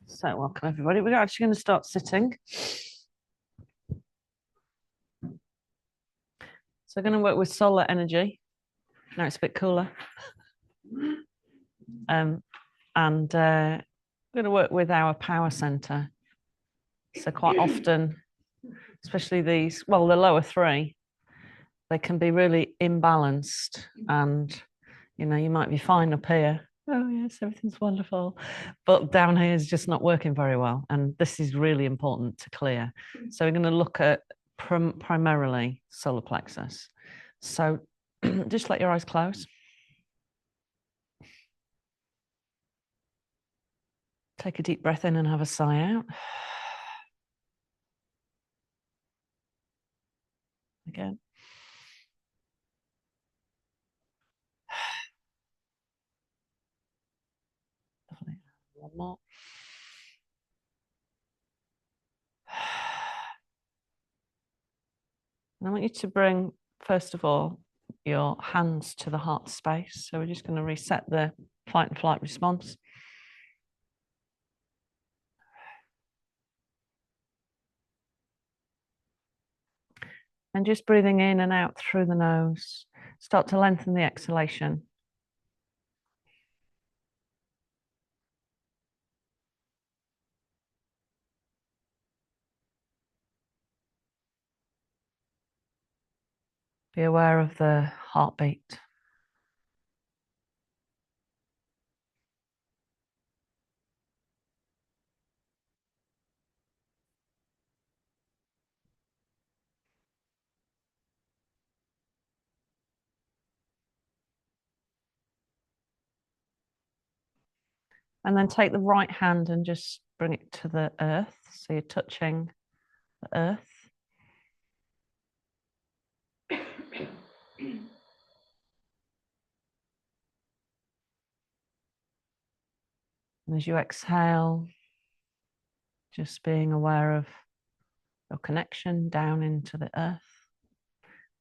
So welcome everybody. We're actually going to start sitting. So we're going to work with solar energy. Now it's a bit cooler. And we're going to work with our power center. So quite often, especially these, well, the lower three, they can be really imbalanced. And, you know, you might be fine up here. Oh, yes, everything's wonderful. But down here is just not working very well. And this is really important to clear. So we're going to look at primarily solar plexus. So just let your eyes close. Take a deep breath in and have a sigh out. Again. Lovely. One more. And I want you to bring, first of all, your hands to the heart space. So we're just going to reset the fight and flight response. And just breathing in and out through the nose. Start to lengthen the exhalation. Be aware of the heartbeat. And then take the right hand and just bring it to the earth. So you're touching the earth. And as you exhale, just being aware of your connection down into the earth.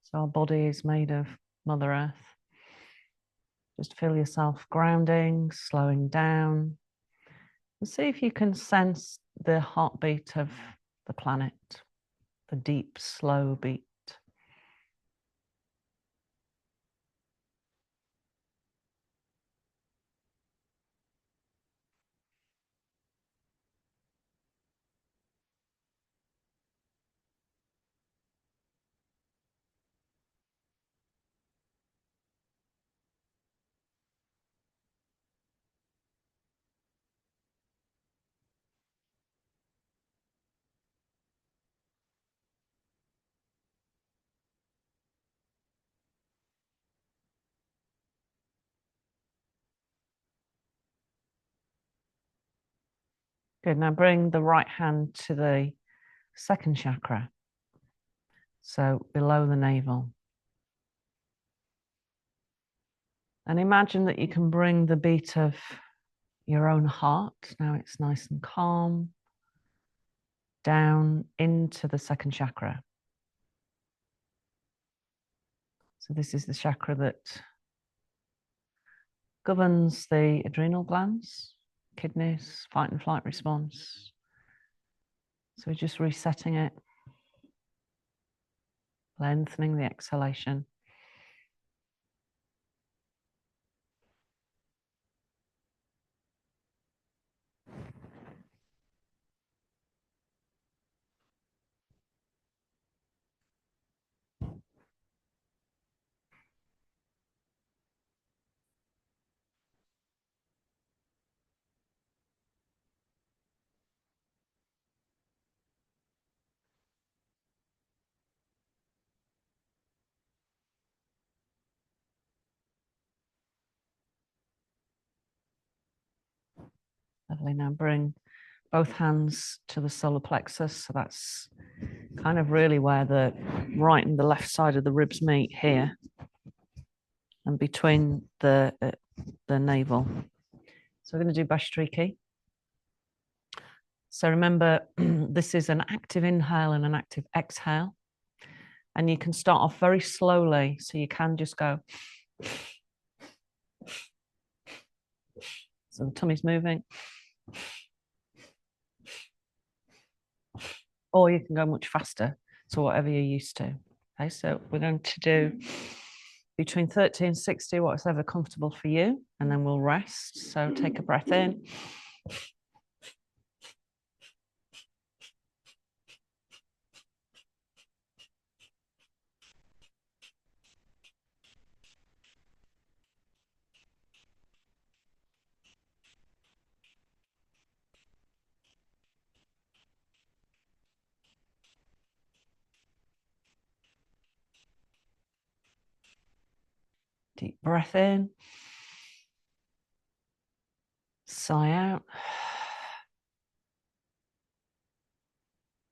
So our body is made of Mother Earth. Just feel yourself grounding, slowing down. And see if you can sense the heartbeat of the planet, the deep, slow beat. Good. Now bring the right hand to the second chakra. So below the navel. And imagine that you can bring the beat of your own heart. Now it's nice and calm. Down into the second chakra. So this is the chakra that governs the adrenal glands, kidneys, fight and flight response. So we're just resetting it, lengthening the exhalation. Lovely. Now bring both hands to the solar plexus. So that's kind of really where the right and the left side of the ribs meet here, and between the navel. So we're going to do Bashtriki. So remember, this is an active inhale and an active exhale. And you can start off very slowly. So you can just go. So the tummy's moving. or you can go much faster. So whatever you're used to. Okay, so we're going to do between 30 and 60, whatever comfortable for you, and then we'll rest. So take a breath in. Deep breath in. Sigh out.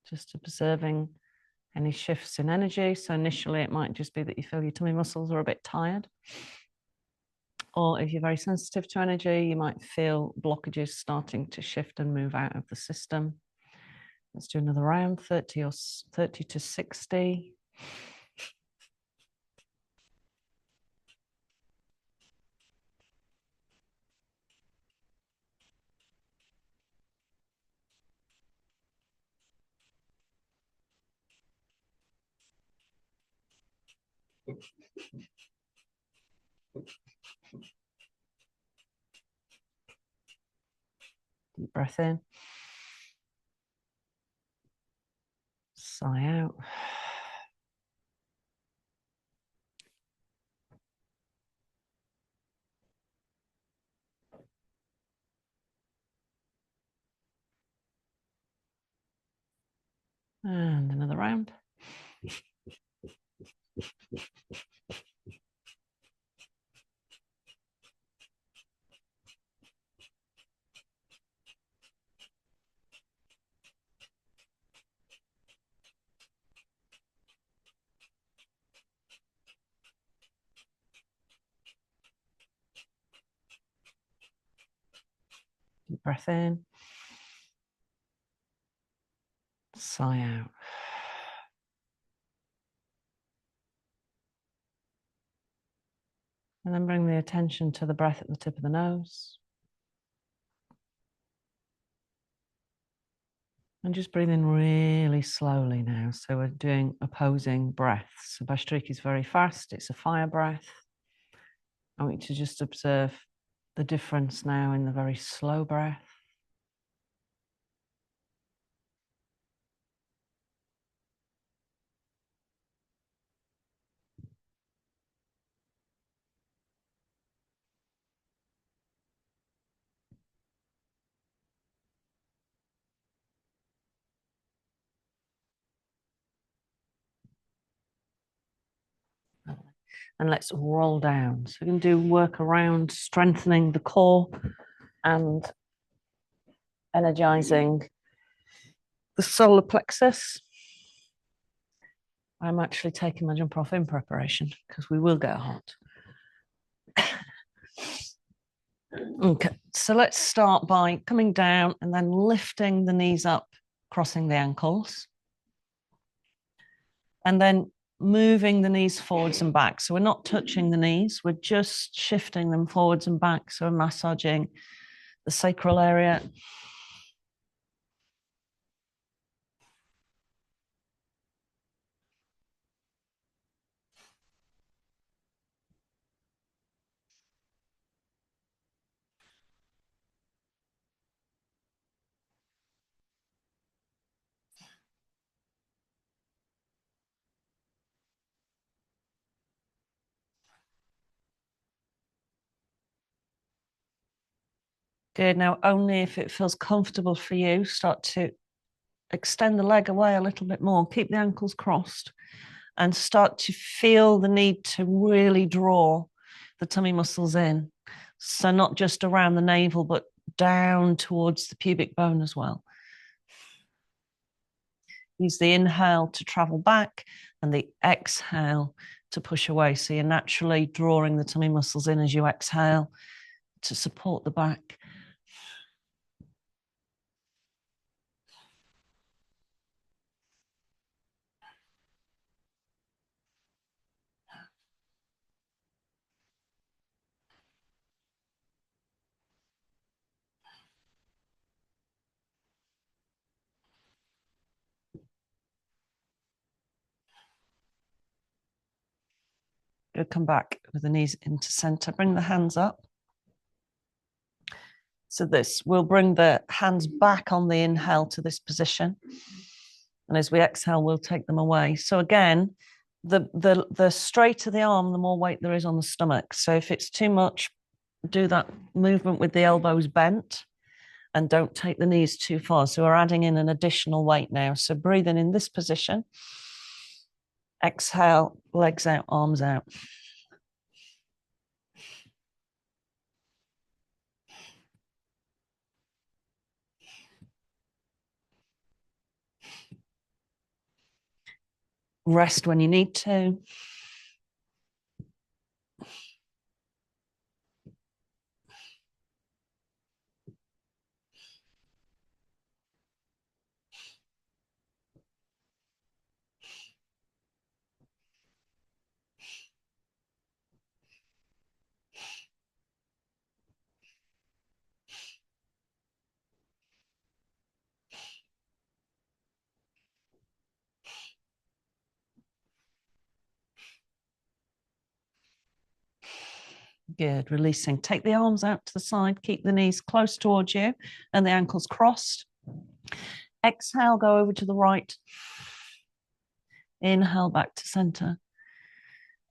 Just observing any shifts in energy. So initially it might just be that you feel your tummy muscles are a bit tired. Or if you're very sensitive to energy, you might feel blockages starting to shift and move out of the system. Let's do another round, 30 or 30 to 60. Deep breath in. Sigh out. And another round. Deep breath in. Sigh out. And then bring the attention to the breath at the tip of the nose. And just breathe in really slowly now. So we're doing opposing breaths. So Bhastrika is very fast. It's a fire breath. I want you to just observe the difference now in the very slow breath. And let's roll down. So we can do work around strengthening the core and energizing the solar plexus. I'm actually taking my jump off in preparation because we will get hot. Okay, so let's start by coming down and then lifting the knees up, crossing the ankles. And then moving the knees forwards and back. So we're not touching the knees, we're just shifting them forwards and back. So we're massaging the sacral area. Good. Now, only if it feels comfortable for you, start to extend the leg away a little bit more. Keep the ankles crossed and start to feel the need to really draw the tummy muscles in. So not just around the navel, but down towards the pubic bone as well. Use the inhale to travel back and the exhale to push away. So you're naturally drawing the tummy muscles in as you exhale to support the back. Going to come back with the knees into center. Bring the hands up. So this, we'll bring the hands back on the inhale to this position. And as we exhale, we'll take them away. So again, the straighter the arm, the more weight there is on the stomach. So if it's too much, do that movement with the elbows bent and don't take the knees too far. So we're adding in an additional weight now. So breathing in this position. Exhale, legs out, arms out. Rest when you need to. Good, releasing. Take the arms out to the side, keep the knees close towards you and the ankles crossed. Exhale, go over to the right. Inhale back to center.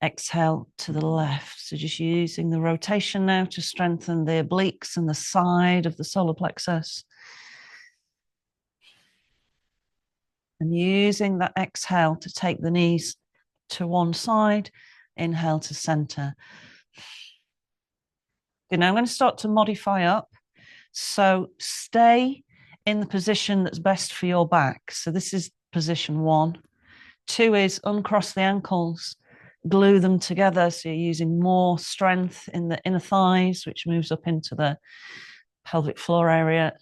Exhale to the left. So just using the rotation now to strengthen the obliques and the side of the solar plexus. And using that exhale to take the knees to one side. Inhale to center. Okay, now I'm going to start to modify up. So stay in the position that's best for your back. So this is position 1. 2 is uncross the ankles, glue them together. So you're using more strength in the inner thighs, which moves up into the pelvic floor area.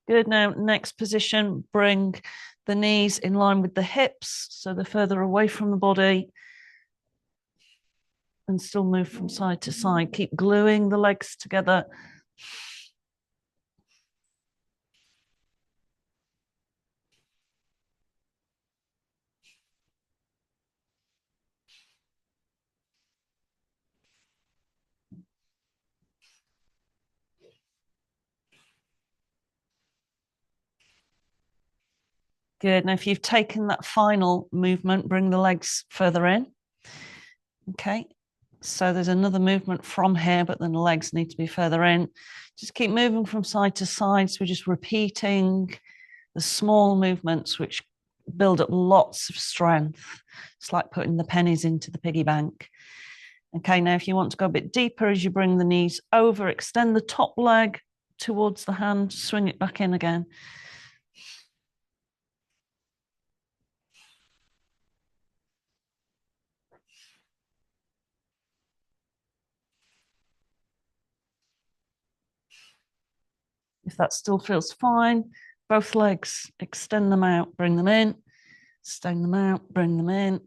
Good. Now, next position, bring the knees in line with the hips. So they're further away from the body. And still move from side to side. Keep gluing the legs together. Good. Now, if you've taken that final movement, bring the legs further in. Okay. So there's another movement from here, but then the legs need to be further in. Just keep moving from side to side. So we're just repeating the small movements which build up lots of strength. It's like putting the pennies into the piggy bank. Okay, now if you want to go a bit deeper as you bring the knees over, extend the top leg towards the hand, swing it back in again. If that still feels fine, both legs, extend them out, bring them in, extend them out, bring them in.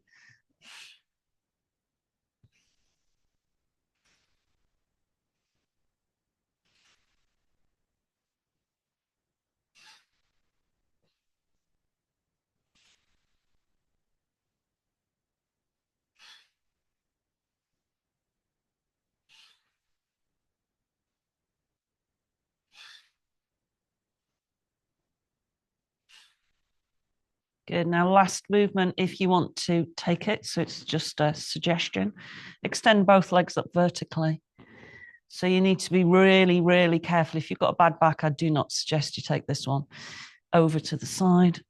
Good. Now, last movement, if you want to take it, so it's just a suggestion, extend both legs up vertically. So you need to be really, really careful. If you've got a bad back, I do not suggest you take this one. Over to the side,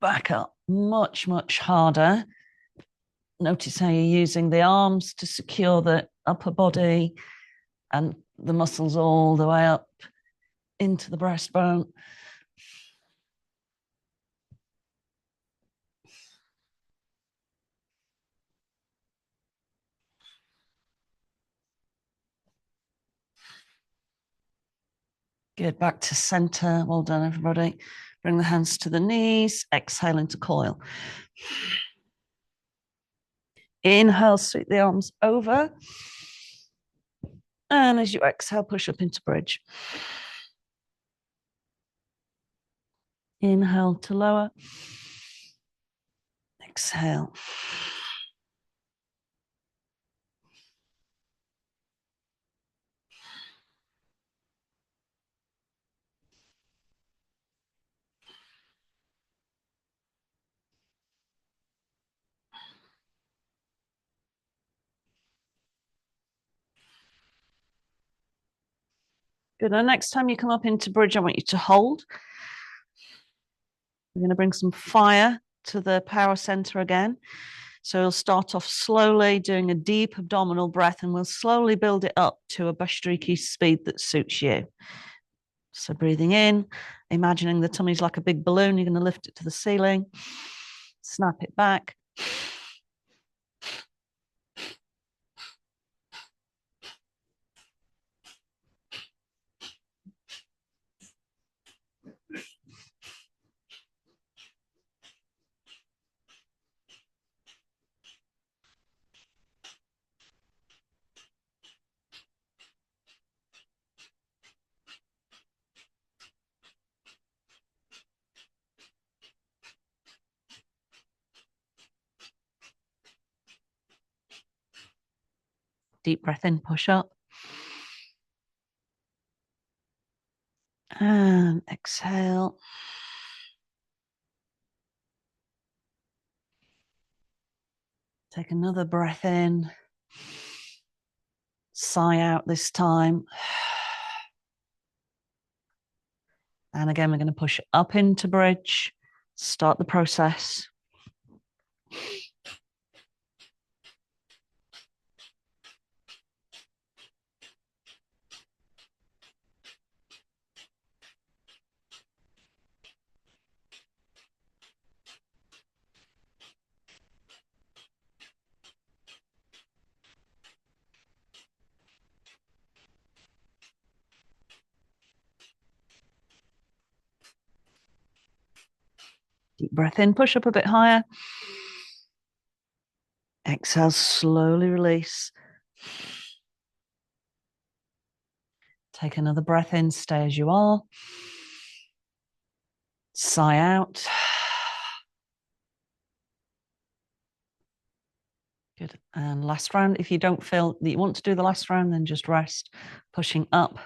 back up, much, much harder. Notice how you're using the arms to secure the upper body and the muscles all the way up into the breastbone. Good, back to center. Well done, everybody. Bring the hands to the knees, exhale into coil. Inhale, sweep the arms over. And as you exhale, push up into bridge. Inhale to lower. Exhale. Good. Now, next time you come up into bridge, I want you to hold. We're going to bring some fire to the power center again. So we'll start off slowly doing a deep abdominal breath, and we'll slowly build it up to a Bhastriki speed that suits you. So breathing in, imagining the tummy's like a big balloon. You're going to lift it to the ceiling, snap it back. Deep breath in, push up. And exhale. Take another breath in. Sigh out this time. And again, we're going to push up into bridge. Start the process. Deep breath in, push up a bit higher. Exhale, slowly release. Take another breath in, stay as you are. Sigh out. Good. And last round. If you don't feel that you want to do the last round, then just rest, pushing up.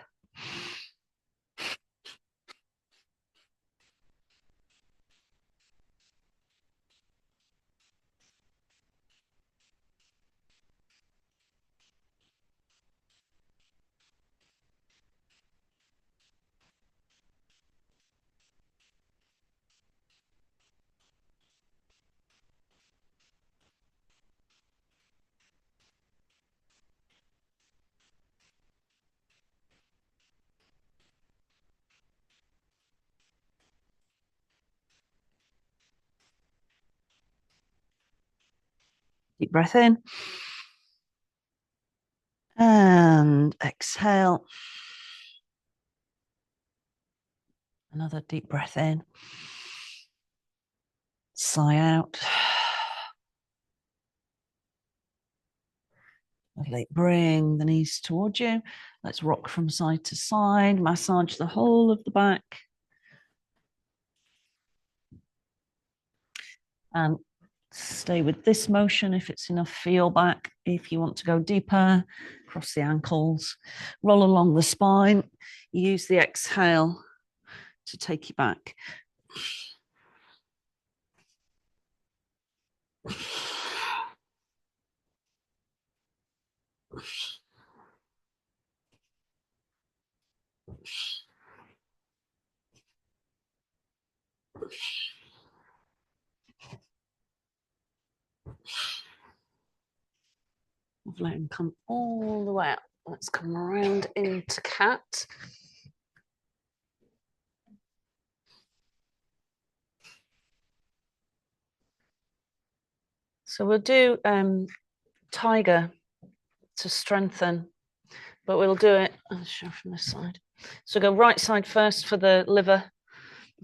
Deep breath in. And exhale. Another deep breath in. Sigh out. Lovely. Bring the knees towards you. Let's rock from side to side. Massage the whole of the back. And stay with this motion if it's enough for your back. If you want to go deeper, cross the ankles, roll along the spine. Use the exhale to take you back. Lovely. And come all the way up. Let's come around into cat. So we'll do tiger to strengthen, but we'll do it, I'll show from this side. So go right side first for the liver,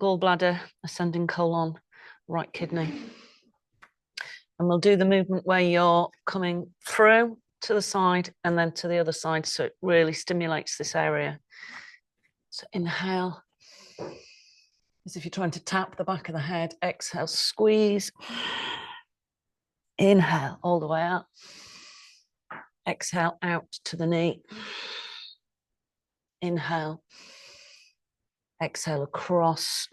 gallbladder, ascending colon, right kidney. And we'll do the movement where you're coming through to the side and then to the other side, so it really stimulates this area. So inhale. as if you're trying to tap the back of the head. Exhale, squeeze. Inhale all the way up. Exhale out to the knee. Inhale. Exhale across.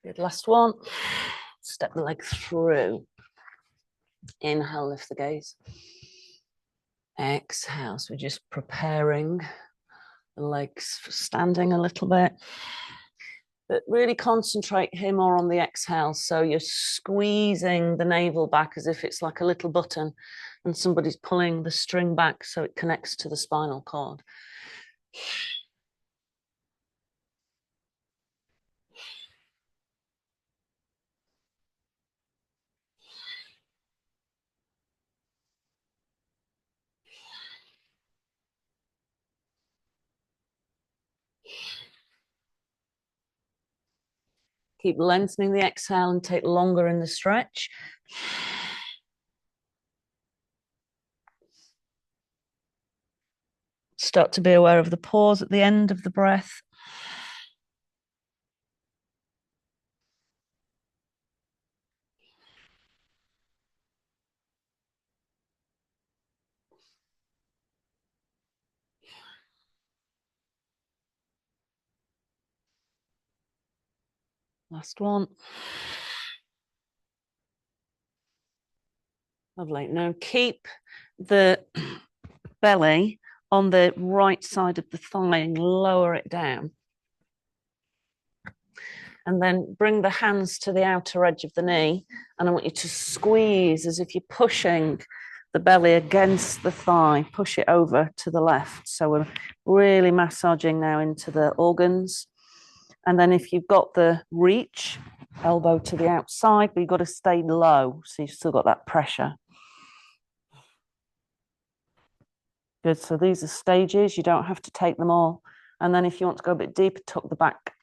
Good, last one. Step the leg through. Inhale, lift the gaze. Exhale, so we're just preparing the legs for standing a little bit. But really concentrate here more on the exhale. So you're squeezing the navel back as if it's like a little button and somebody's pulling the string back so it connects to the spinal cord. Keep lengthening the exhale and take longer in the stretch. Start to be aware of the pause at the end of the breath. Last one. Lovely. Now keep the belly on the right side of the thigh and lower it down. And then bring the hands to the outer edge of the knee. And I want you to squeeze as if you're pushing the belly against the thigh. Push it over to the left. So we're really massaging now into the organs. And then if you've got the reach, elbow to the outside, but you've got to stay low. So you've still got that pressure. Good. So these are stages. You don't have to take them all. And then if you want to go a bit deeper, tuck the back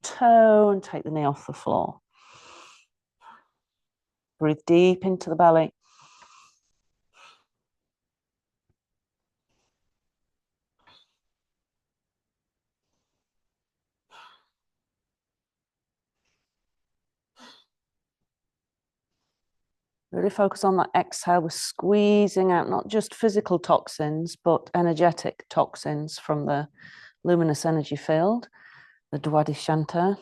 toe and take the knee off the floor. Breathe deep into the belly. Really focus on that exhale. We're squeezing out not just physical toxins, but energetic toxins from the luminous energy field, the Dwadishanta.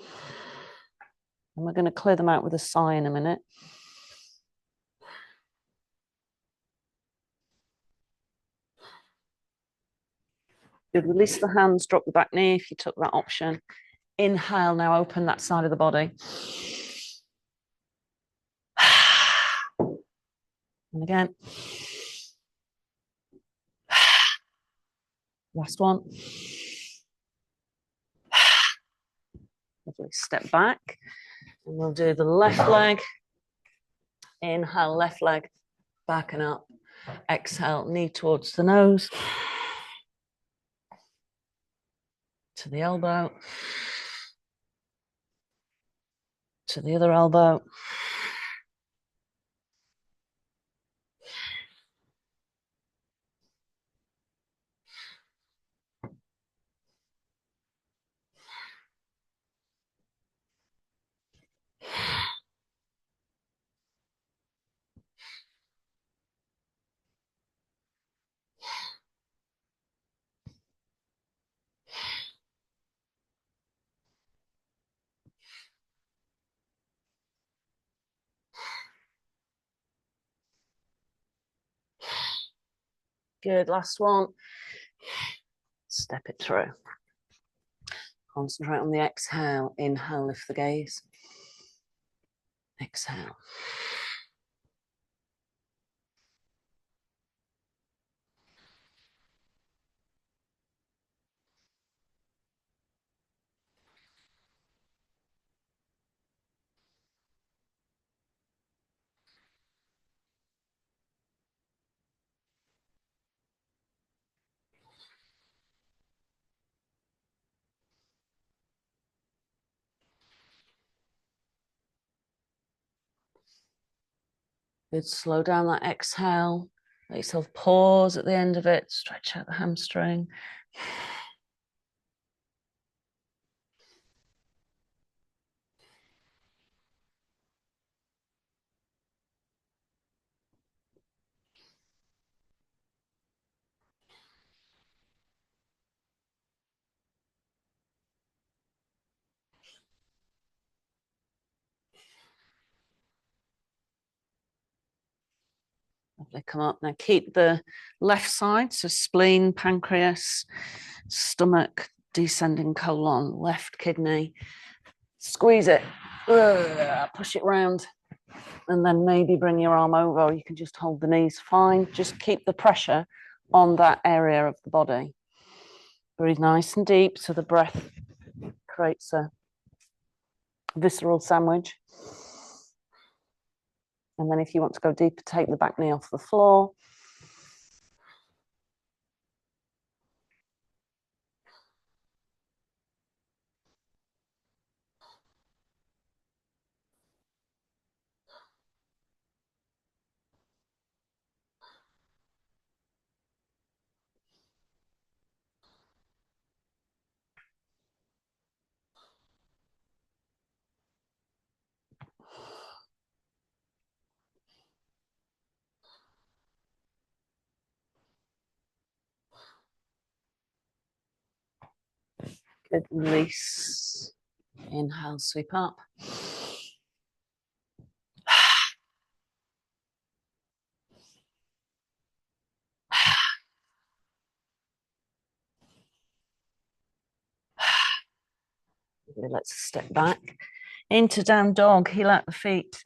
And we're going to clear them out with a sigh in a minute. Good. Release the hands, drop the back knee if you took that option. Inhale, now open that side of the body. And again. Last one. Lovely. Step back. And we'll do the left leg. Inhale, left leg, back and up. Exhale, knee towards the nose. To the elbow. To the other elbow. Good, last one. Step it through. Concentrate on the exhale. Inhale, lift the gaze. Exhale. Good. Slow down that exhale. Let yourself pause at the end of it. Stretch out the hamstring. Lovely. Come up. Now keep the left side, so spleen, pancreas, stomach, descending colon, left kidney. Squeeze it. Push it round. And then maybe bring your arm over, or you can just hold the knees. Fine. Just keep the pressure on that area of the body. Breathe nice and deep so the breath creates a visceral sandwich. And then if you want to go deeper, take the back knee off the floor. Good. Release. Inhale, sweep up. Let's step back into down dog. Heel out the feet.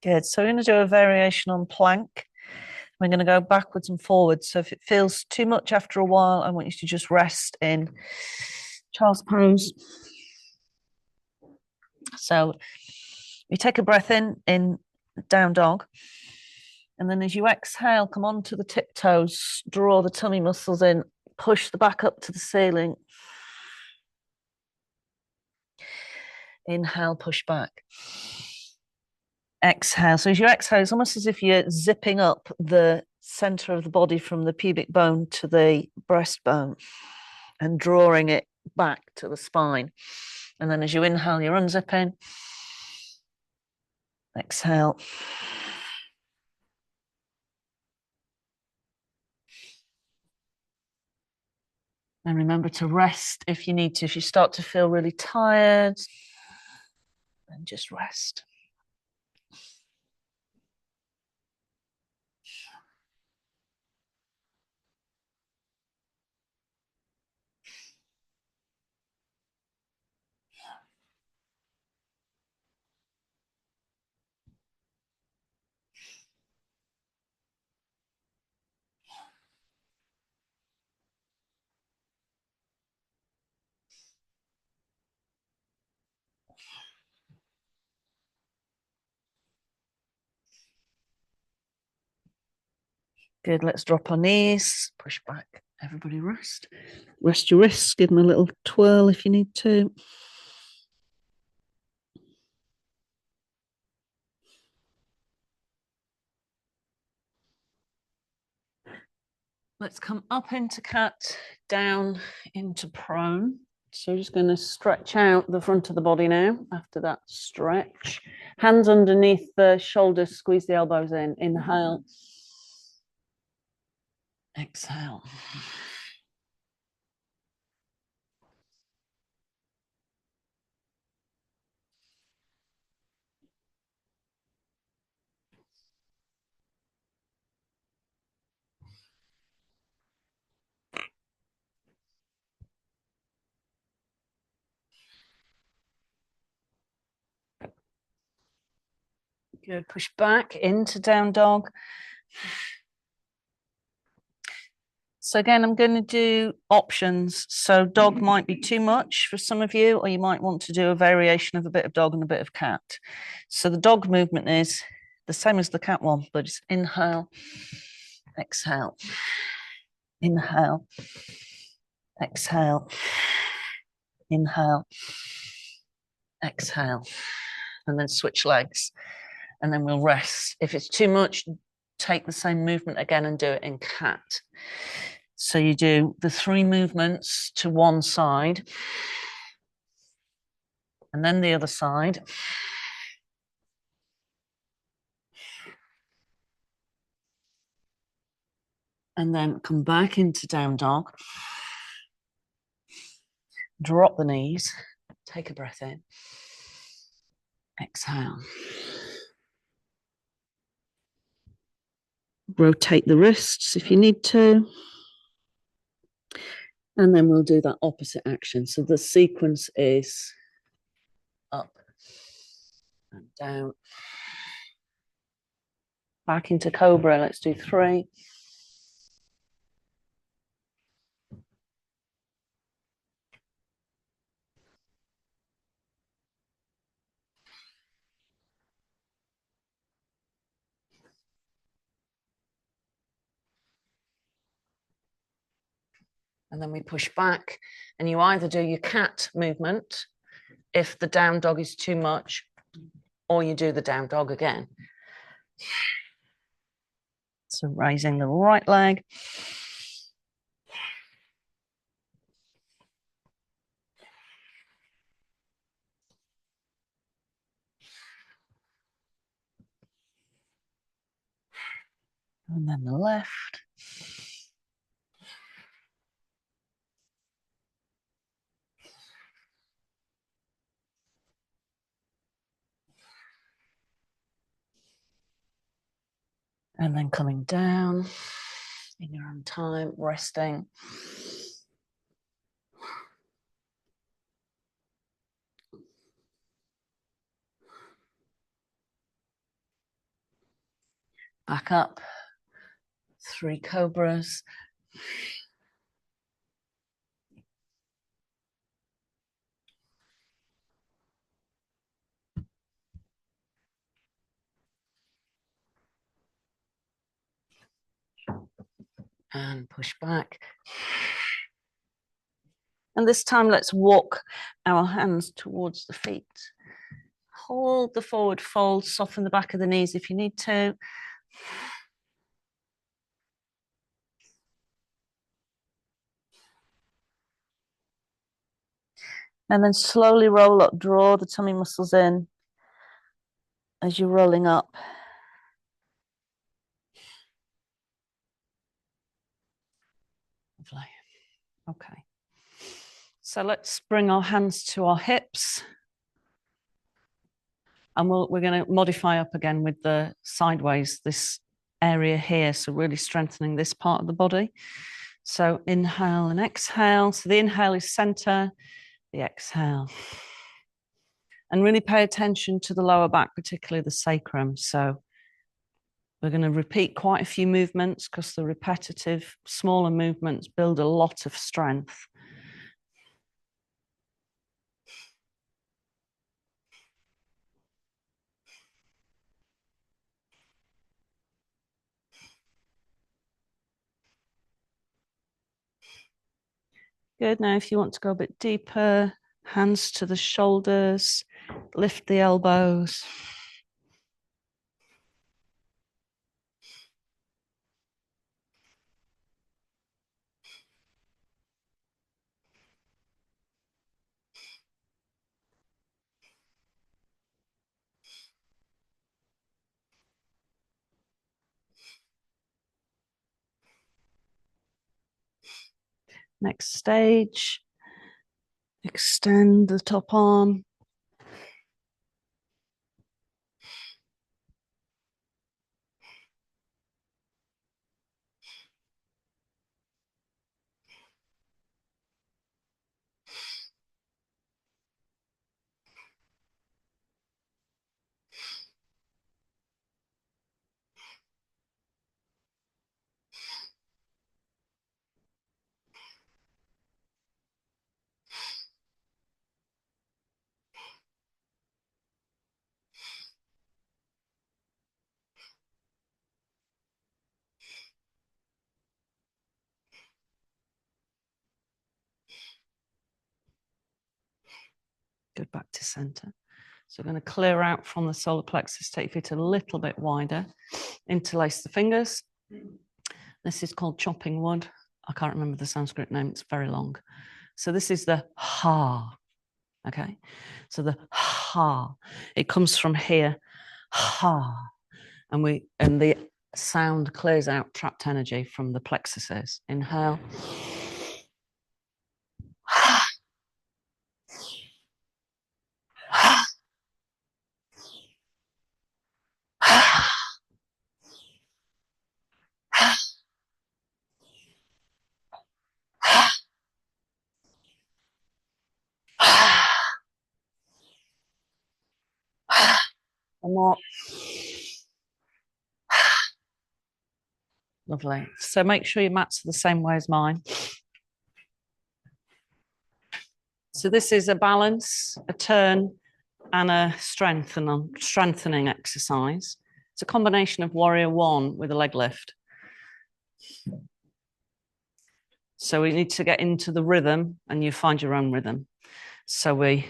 Good. So we're going to do a variation on plank. We're going to go backwards and forwards. So if it feels too much after a while, I want you to just rest in child's pose. So you take a breath in down dog. And then as you exhale, come onto the tiptoes, draw the tummy muscles in, push the back up to the ceiling. Inhale, push back. Exhale. So as you exhale, it's almost as if you're zipping up the center of the body from the pubic bone to the breastbone and drawing it back to the spine. And then as you inhale, you're unzipping. Exhale. And remember to rest if you need to. If you start to feel really tired, then just rest. Good. Let's drop our knees, push back. Everybody rest. Rest your wrists. Give them a little twirl if you need to. Let's come up into cat, down into prone. So we're just going to stretch out the front of the body now after that stretch. Hands underneath the shoulders, squeeze the elbows in. Inhale. Exhale. Good. Push back into down dog. So again, I'm going to do options. So dog might be too much for some of you, or you might want to do a variation of a bit of dog and a bit of cat. So the dog movement is the same as the cat one, but it's inhale, exhale, inhale, exhale, inhale, exhale, and then switch legs. And then we'll rest. If it's too much, take the same movement again and do it in cat. So you do the 3 movements to one side, and then the other side. And then come back into down dog. Drop the knees. Take a breath in. Exhale. Rotate the wrists if you need to. And then we'll do that opposite action. So the sequence is up and down. Back into cobra. Let's do 3. And then we push back, and you either do your cat movement if the down dog is too much, or you do the down dog again. So raising the right leg. And then the left. And then coming down in your own time, resting. Back up. 3 cobras. And push back. And this time, let's walk our hands towards the feet. Hold the forward fold, soften the back of the knees if you need to. And then slowly roll up, draw the tummy muscles in as you're rolling up. Lovely. Okay. So let's bring our hands to our hips. And we're going to modify up again with the sideways, this area here. So really strengthening this part of the body. So inhale and exhale. So the inhale is center, the exhale. And really pay attention to the lower back, particularly the sacrum. So we're going to repeat quite a few movements because the repetitive, smaller movements build a lot of strength. Good. Now, if you want to go a bit deeper, hands to the shoulders, lift the elbows. Next stage, extend the top arm. Good, back to center. So we're going to clear out from the solar plexus, take your feet a little bit wider, interlace the fingers. This is called chopping wood. I can't remember the Sanskrit name, it's very long. So this is the ha, okay? So the ha, it comes from here, ha, and the sound clears out trapped energy from the plexuses. Inhale. One more. Lovely. So make sure your mats are the same way as mine. So this is a balance, a turn, and a strengthening exercise. It's a combination of warrior one with a leg lift. So we need to get into the rhythm, and you find your own rhythm. So we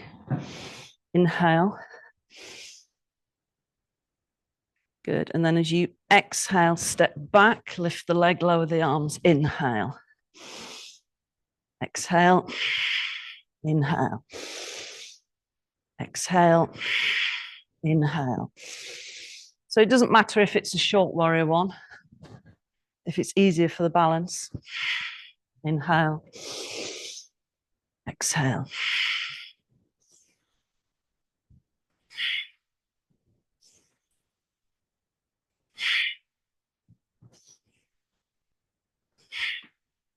inhale. Good. And then as you exhale, step back, lift the leg, lower the arms. Inhale. Exhale. Inhale. Exhale. Inhale. So it doesn't matter if it's a short warrior one, if it's easier for the balance. Inhale. Exhale.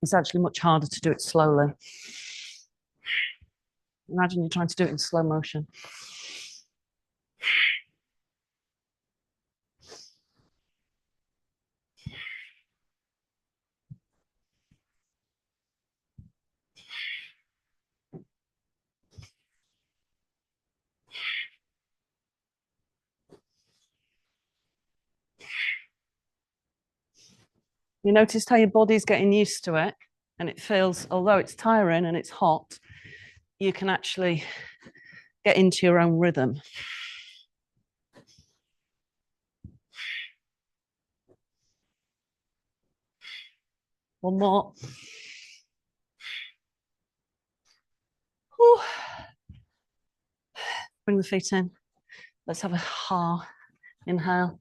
It's actually much harder to do it slowly. Imagine you're trying to do it in slow motion. You noticed how your body's getting used to it, and it feels, although it's tiring and it's hot, you can actually get into your own rhythm. One more. Whew. Bring the feet in. Let's have a ha. Inhale.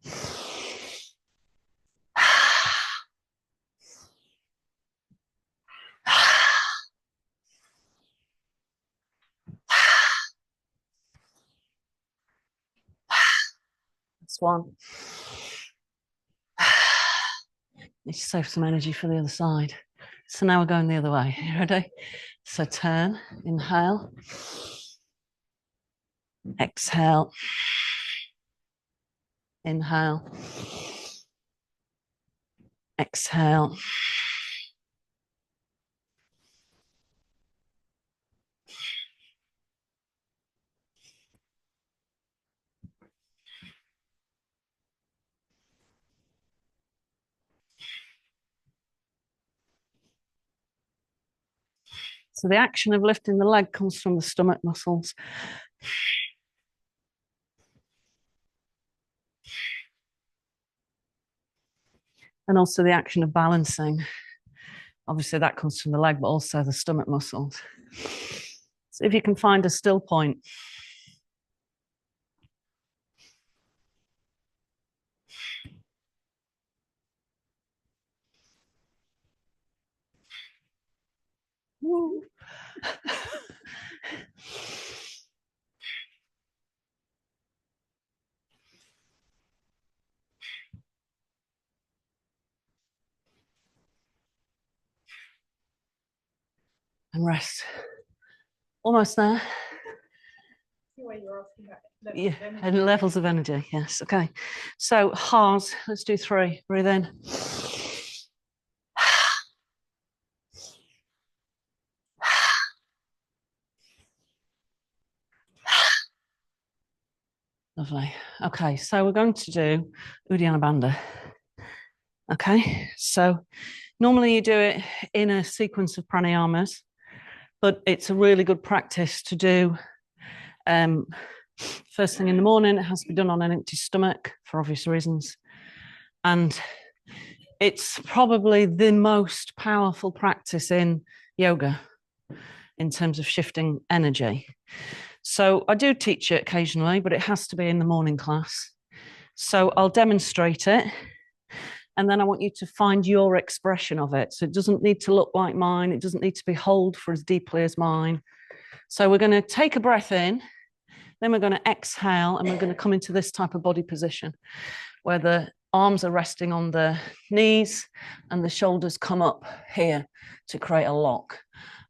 That's one. Need to save some energy for the other side. So now we're going the other way. You ready? So turn, inhale, exhale, inhale, exhale. So the action of lifting the leg comes from the stomach muscles. And also the action of balancing. Obviously that comes from the leg, but also the stomach muscles. So if you can find a still point. Woo. And rest. Almost there. Yeah, and levels of energy. Yes. Okay. So ha's. Let's do 3. Breathe in. Lovely. Okay. So we're going to do Uddiyana Bandha. Okay. So normally you do it in a sequence of pranayamas, but it's a really good practice to do First thing in the morning, it has to be done on an empty stomach for obvious reasons. And it's probably the most powerful practice in yoga in terms of shifting energy. So I do teach it occasionally, but it has to be in the morning class. So I'll demonstrate it. And then I want you to find your expression of it. So it doesn't need to look like mine. It doesn't need to be held for as deeply as mine. So we're going to take a breath in, then we're going to exhale, and we're going to come into this type of body position where the arms are resting on the knees and the shoulders come up here to create a lock.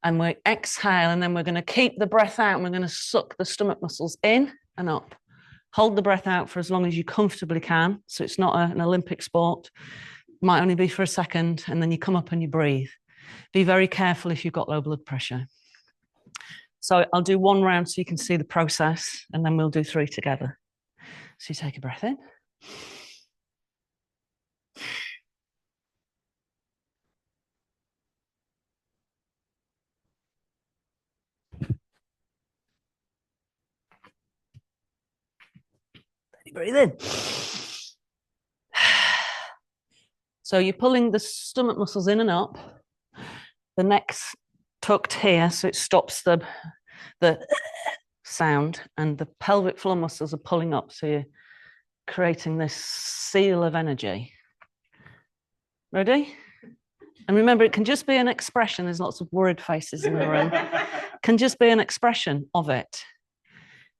And we exhale, and then we're going to keep the breath out, and we're going to suck the stomach muscles in and up. Hold the breath out for as long as you comfortably can. So it's not an Olympic sport. It might only be for a second, and then you come up and you breathe. Be very careful if you've got low blood pressure. So I'll do one round so you can see the process, and then we'll do 3 together. So you take a breath in. Breathe in. So you're pulling the stomach muscles in and up. The neck's tucked here, so it stops the sound, and the pelvic floor muscles are pulling up, so you're creating this seal of energy. Ready? And remember, it can just be an expression. There's lots of worried faces in the room. It can just be an expression of it.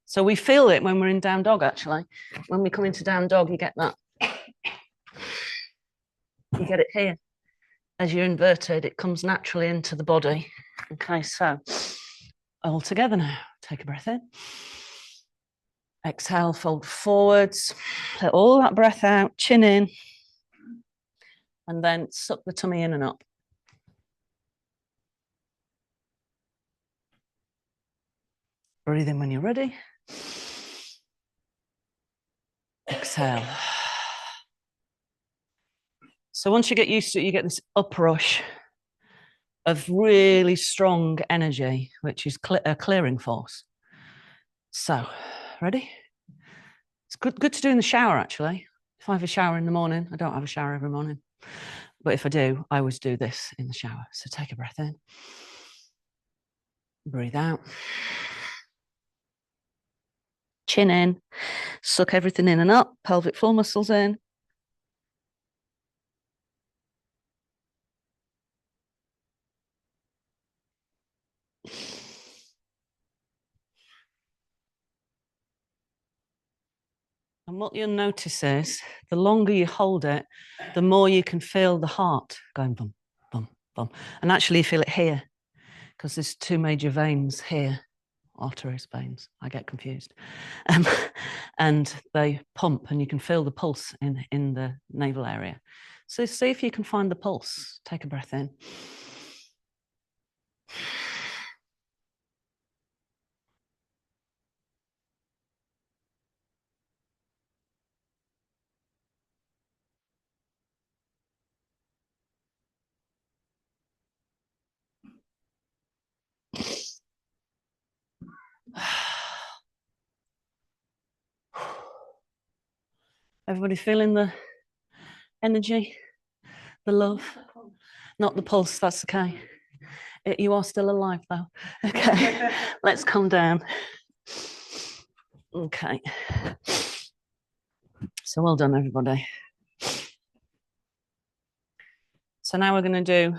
So we feel it when we're in down dog, actually. When we come into down dog, you get that. You get it here. As you're inverted, it comes naturally into the body. Okay, so all together now. Take a breath in. Exhale, fold forwards. Let all that breath out, chin in. And then suck the tummy in and up. Breathe in when you're ready. Exhale. So once you get used to it, you get this uprush of really strong energy, which is a clearing force. So, ready? It's good to do in the shower, actually. If I have a shower in the morning, I don't have a shower every morning. But if I do, I always do this in the shower. So take a breath in. Breathe out. Chin in. Suck everything in and up. Pelvic floor muscles in. And what you'll notice is the longer you hold it, the more you can feel the heart going bum, bum, bum. And actually you feel it here because there's 2 major veins here, arteries, veins. I get confused. And they pump and you can feel the pulse in the navel area. So see if you can find the pulse. Take a breath in. Everybody feeling the energy, the love? Not the pulse, that's okay. You are still alive though. Okay, let's come down. Okay. So well done, everybody. So now we're going to do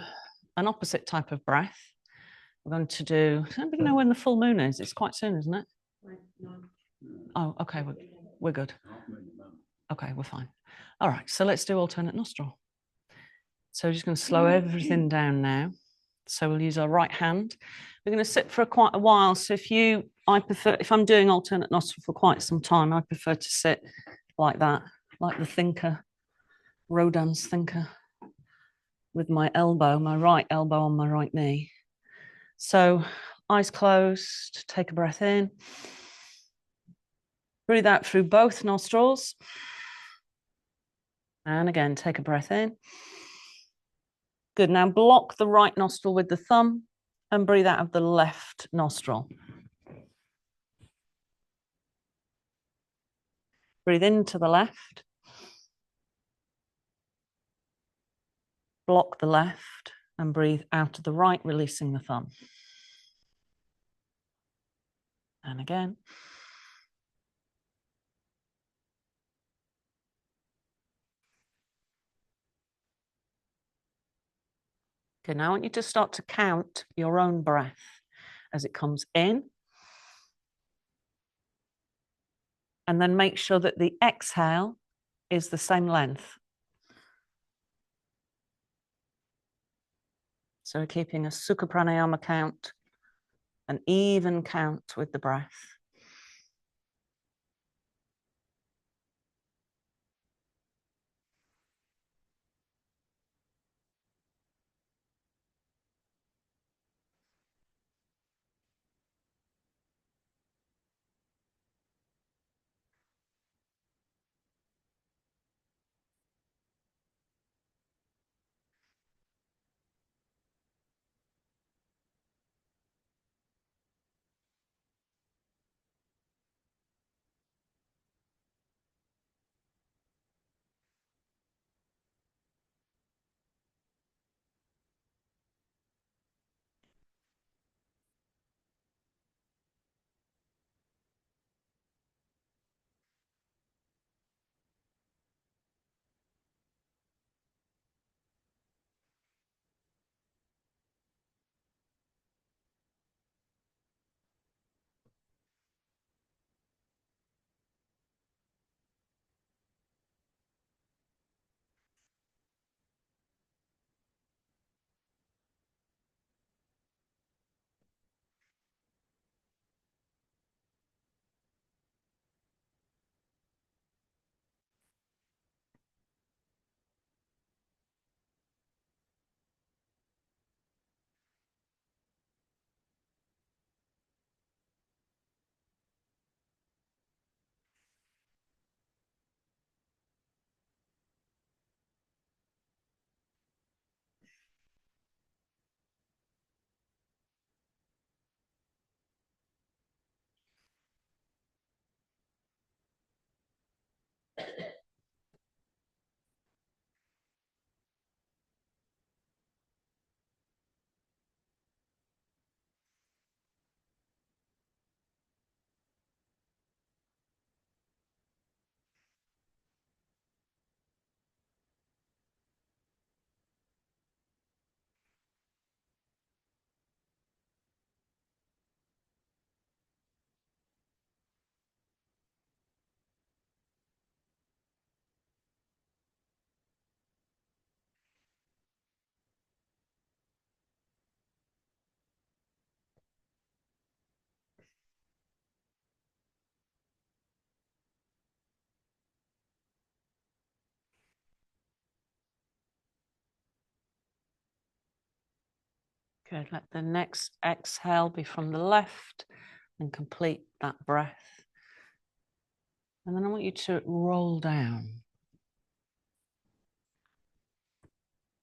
an opposite type of breath. We're going to do, does anybody know when the full moon is? It's quite soon, isn't it? Oh, okay, we're good. Okay, we're fine. All right, so let's do alternate nostril. So we're just going to slow everything down now. So we'll use our right hand. We're going to sit for quite a while. So if I'm doing alternate nostril for quite some time, I prefer to sit like that, like the thinker, Rodin's thinker, with my right elbow on my right knee. So eyes closed, take a breath in. Breathe out through both nostrils. And again, take a breath in. Good, now block the right nostril with the thumb and breathe out of the left nostril. Breathe into the left. Block the left and breathe out of the right, releasing the thumb. And again. Okay, now I want you to start to count your own breath as it comes in. And then make sure that the exhale is the same length. So we're keeping a Sukha Pranayama count, an even count with the breath. Good. Let the next exhale be from the left and complete that breath. And then I want you to roll down.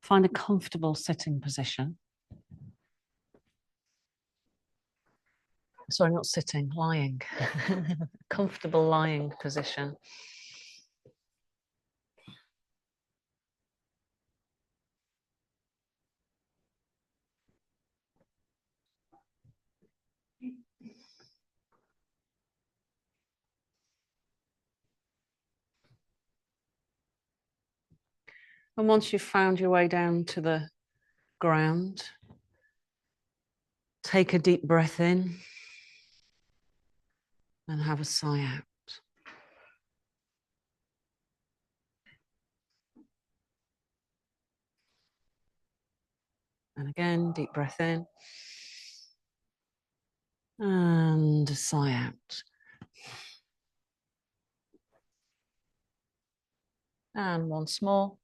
Find a comfortable sitting position. Sorry, not sitting, lying. Comfortable lying position. And once you've found your way down to the ground, take a deep breath in and have a sigh out. And again, deep breath in and a sigh out. And once more.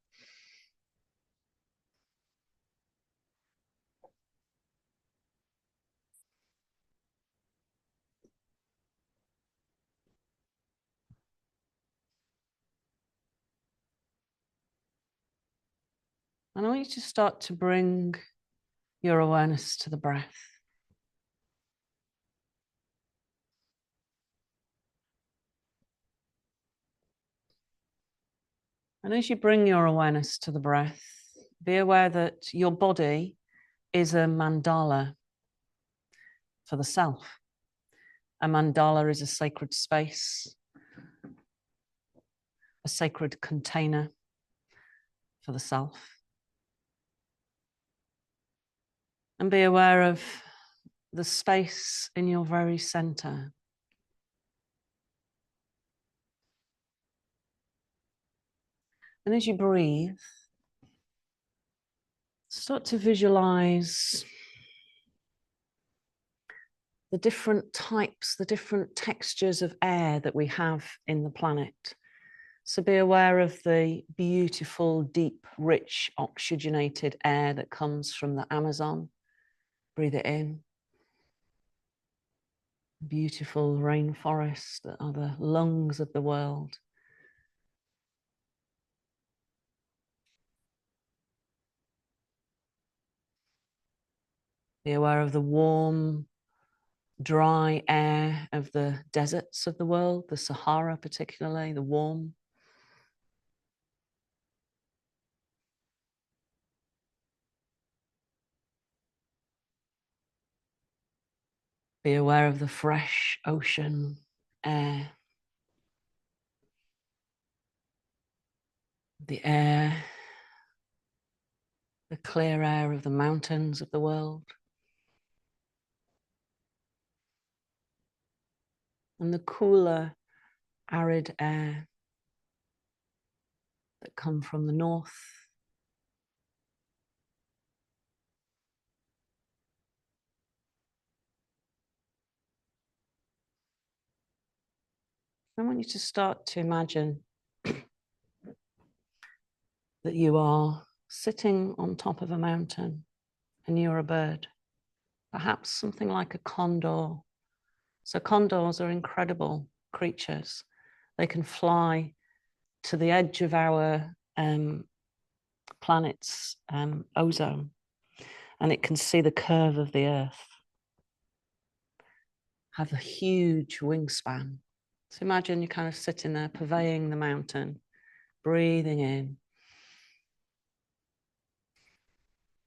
And I want you to start to bring your awareness to the breath. And as you bring your awareness to the breath, be aware that your body is a mandala for the self. A mandala is a sacred space, a sacred container for the self. And be aware of the space in your very center. And as you breathe, start to visualize the different types, the different textures of air that we have in the planet. So be aware of the beautiful, deep, rich, oxygenated air that comes from the Amazon. Breathe it in. Beautiful rainforests that are the lungs of the world. Be aware of the warm, dry air of the deserts of the world, the Sahara particularly, the warm. Be aware of the fresh ocean air. The air, the clear air of the mountains of the world. And the cooler, arid air that come from the north. I want you to start to imagine that you are sitting on top of a mountain and you're a bird, perhaps something like a condor. So condors are incredible creatures. They can fly to the edge of our planet's ozone, and it can see the curve of the earth, have a huge wingspan. So imagine you're kind of sitting there purveying the mountain, breathing in.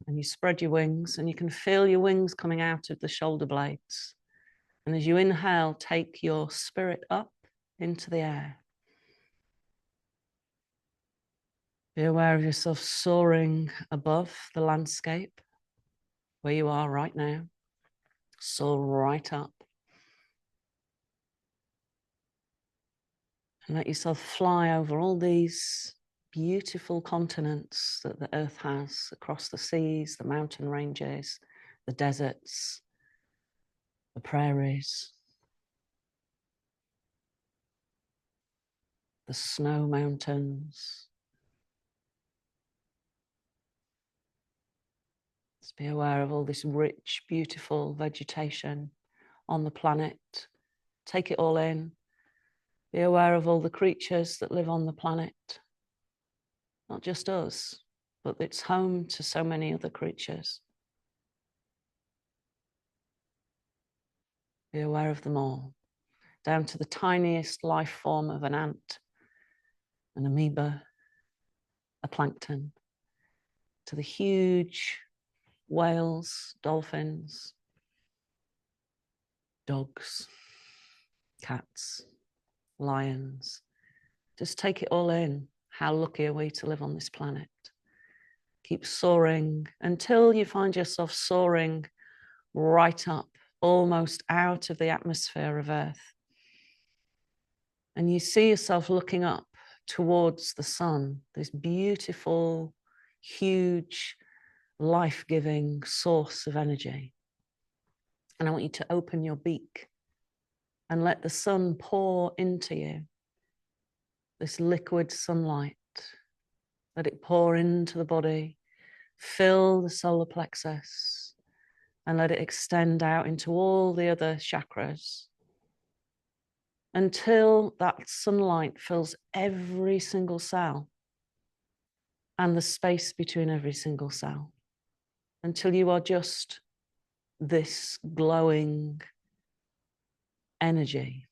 And you spread your wings and you can feel your wings coming out of the shoulder blades. And as you inhale, take your spirit up into the air. Be aware of yourself soaring above the landscape where you are right now. Soar right up. And let yourself fly over all these beautiful continents that the earth has, across the seas, the mountain ranges, the deserts, the prairies, the snow mountains. Just be aware of all this rich, beautiful vegetation on the planet. Take it all in. Be aware of all the creatures that live on the planet. Not just us, but it's home to so many other creatures. Be aware of them all, down to the tiniest life form of an ant, an amoeba, a plankton, to the huge whales, dolphins, dogs, cats, lions. Just take it all in. How lucky are we to live on this planet? Keep soaring until you find yourself soaring right up, almost out of the atmosphere of Earth. And you see yourself looking up towards the sun, this beautiful, huge, life-giving source of energy. And I want you to open your beak and let the sun pour into you, this liquid sunlight. Let it pour into the body, fill the solar plexus, and let it extend out into all the other chakras until that sunlight fills every single cell and the space between every single cell, until you are just this glowing energy.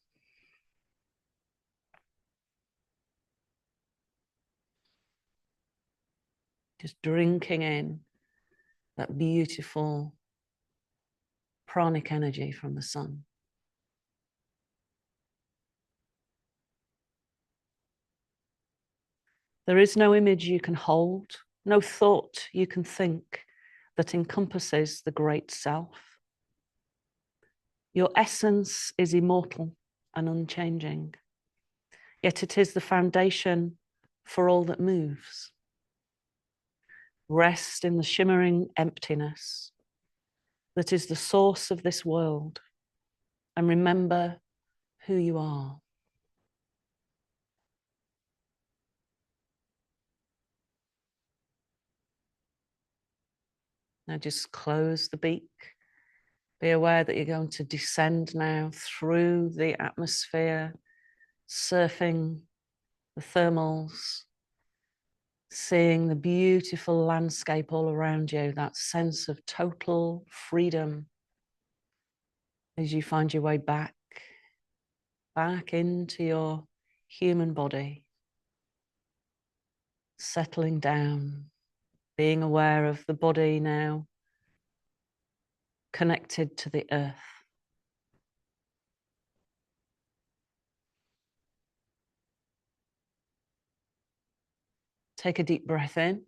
Just drinking in that beautiful pranic energy from the sun. There is no image you can hold, no thought you can think that encompasses the great self. Your essence is immortal and unchanging, yet it is the foundation for all that moves. Rest in the shimmering emptiness that is the source of this world, and remember who you are. Now just close the beak. Be aware that you're going to descend now through the atmosphere, surfing the thermals, seeing the beautiful landscape all around you, that sense of total freedom as you find your way back into your human body, settling down, being aware of the body now connected to the earth. Take a deep breath in.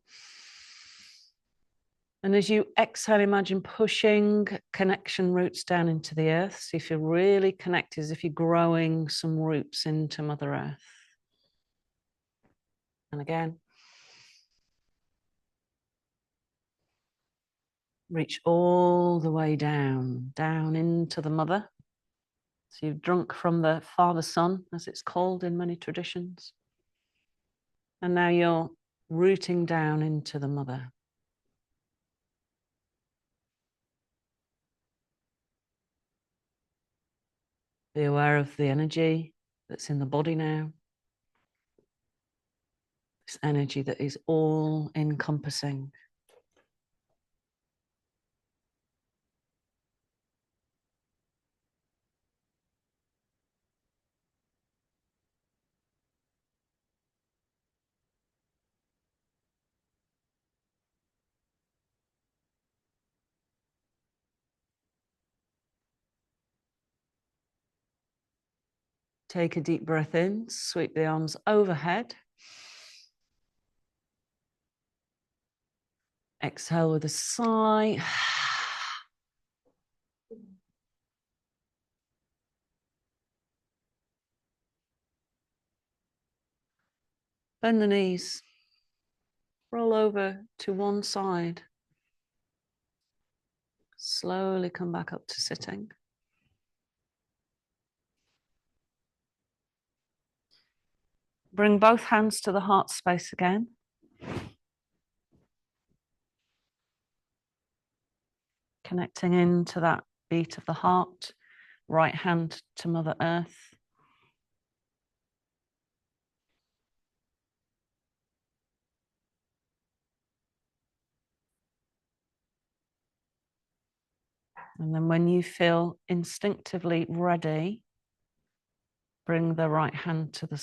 And as you exhale, imagine pushing connection roots down into the earth. So you feel really connected, as if you're growing some roots into Mother Earth. And again, reach all the way down into the mother. So you've drunk from the Father Sun, as it's called in many traditions. And now you're rooting down into the mother. Be aware of the energy that's in the body now. This energy that is all encompassing. Take a deep breath in, sweep the arms overhead. Exhale with a sigh. Bend the knees. Roll over to one side. Slowly come back up to sitting. Bring both hands to the heart space again. Connecting into that beat of the heart. Right hand to Mother Earth. And then when you feel instinctively ready, bring the right hand to the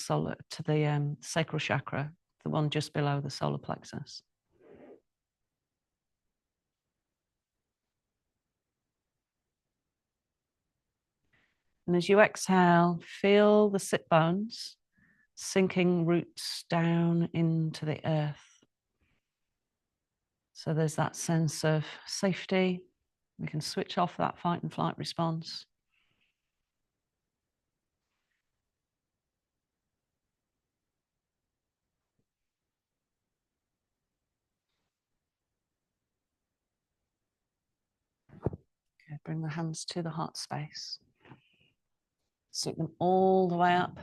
sacral chakra, the one just below the solar plexus. And as you exhale, feel the sit bones sinking roots down into the earth. So there's that sense of safety. We can switch off that fight and flight response. Okay, bring the hands to the heart space. Sweep them all the way up.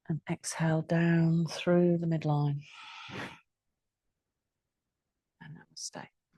And exhale down through the midline. And namaste.